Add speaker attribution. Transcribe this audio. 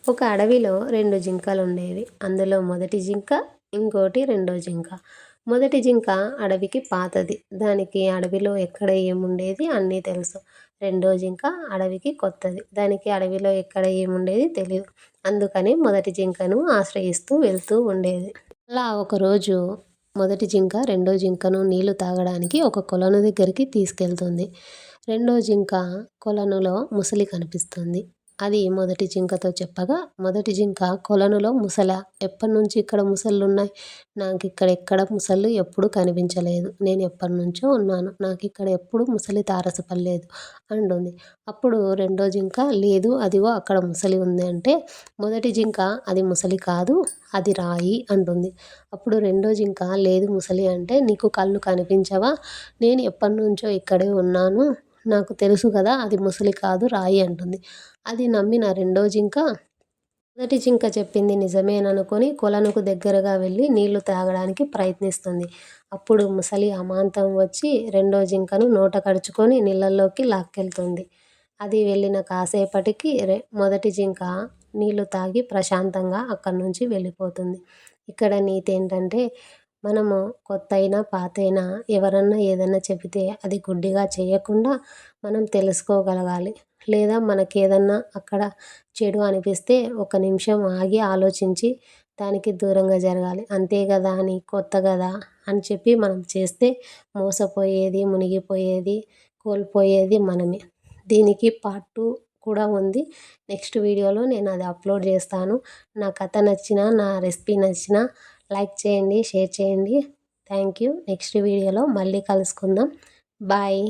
Speaker 1: ఒక అడవిలో 2 జింకలుండేవి. అందులో మొదటి జింక, ఇంకోటి రెండో జింక. మొదటి జింక అడవికి పాతది. దానికి అడవిలో ఎక్కడ ఏముండేది అన్నీ తెలుసు. రెండో జింక అడవికి కొత్తది. దానికి అడవిలో ఎక్కడ ఏముండేది తెలీదు. అందుకని మొదటి జింకను ఆశ్రయిస్తూ వెళ్తూ ఉండేది. అలా ఒకరోజు మొదటి జింక రెండో జింకను నీళ్లు తాగడానికి ఒక కొలను దగ్గరికి తీసుకెళ్తుంది. రెండో జింక కొలనులో ముసలి కనిపిస్తుంది. అది మొదటి జింకతో చెప్పగా, మొదటి జింక కొలనులో ముసలా? ఎప్పటినుంచి ఇక్కడ ముసళ్ళున్నాయి? నాకిక్కడ ఎక్కడ ముసళ్ళు ఎప్పుడూ కనిపించలేదు. నేను ఎప్పటినుంచో ఉన్నాను. నాకిక్కడ ఎప్పుడూ ముసలి తారసపడలేదు అంటుంది. అప్పుడు రెండో జింక లేదు అదిగో అక్కడ ముసలి ఉంది అంటే, మొదటి జింక అది ముసలి కాదు అది రాయి అంటుంది. అప్పుడు రెండో జింక లేదు ముసలి అంటే, నీకు కళ్ళు కనిపించవా? నేను ఎప్పటినుంచో ఇక్కడే ఉన్నాను. నాకు తెలుసు కదా అది ముసలి కాదు రాయి అంటుంది. అది నమ్మిన రెండో జింక మొదటి జింక చెప్పింది నిజమేననుకొని కొలనుకు దగ్గరగా వెళ్ళి నీళ్లు తాగడానికి ప్రయత్నిస్తుంది. అప్పుడు ముసలి అమాంతం వచ్చి రెండో జింకను నోట కరుచుకొని నీళ్ళల్లోకి లాక్కెళ్తుంది. అది వెళ్ళిన కాసేపటికి మొదటి జింక నీళ్లు తాగి ప్రశాంతంగా అక్కడి నుంచి వెళ్ళిపోతుంది. ఇక్కడ నీతి ఏంటంటే, మనము కొత్తయినా పాతైనా ఎవరన్నా ఏదన్నా చెబితే అది గుడ్డిగా చేయకుండా మనం తెలుసుకోగలగాలి. లేదా మనకేదన్నా అక్కడ చెడు అనిపిస్తే ఒక నిమిషం ఆగి ఆలోచించి దానికి దూరంగా జరగాలి. అంతే కదా అని కొత్త కదా అని చెప్పి మనం చేస్తే మోసపోయేది, మునిగిపోయేది, కోల్పోయేది మనమే. దీనికి పార్ట్ 2 కూడా ఉంది. నెక్స్ట్ వీడియోలో నేను అది అప్లోడ్ చేస్తాను. నా కథ నచ్చినా, నా రెసిపీ నచ్చినా లైక్ చేయండి, షేర్ చేయండి. Thank you. నెక్స్ట్ వీడియోలో మళ్ళీ కలుసుకుందాం. బాయ్.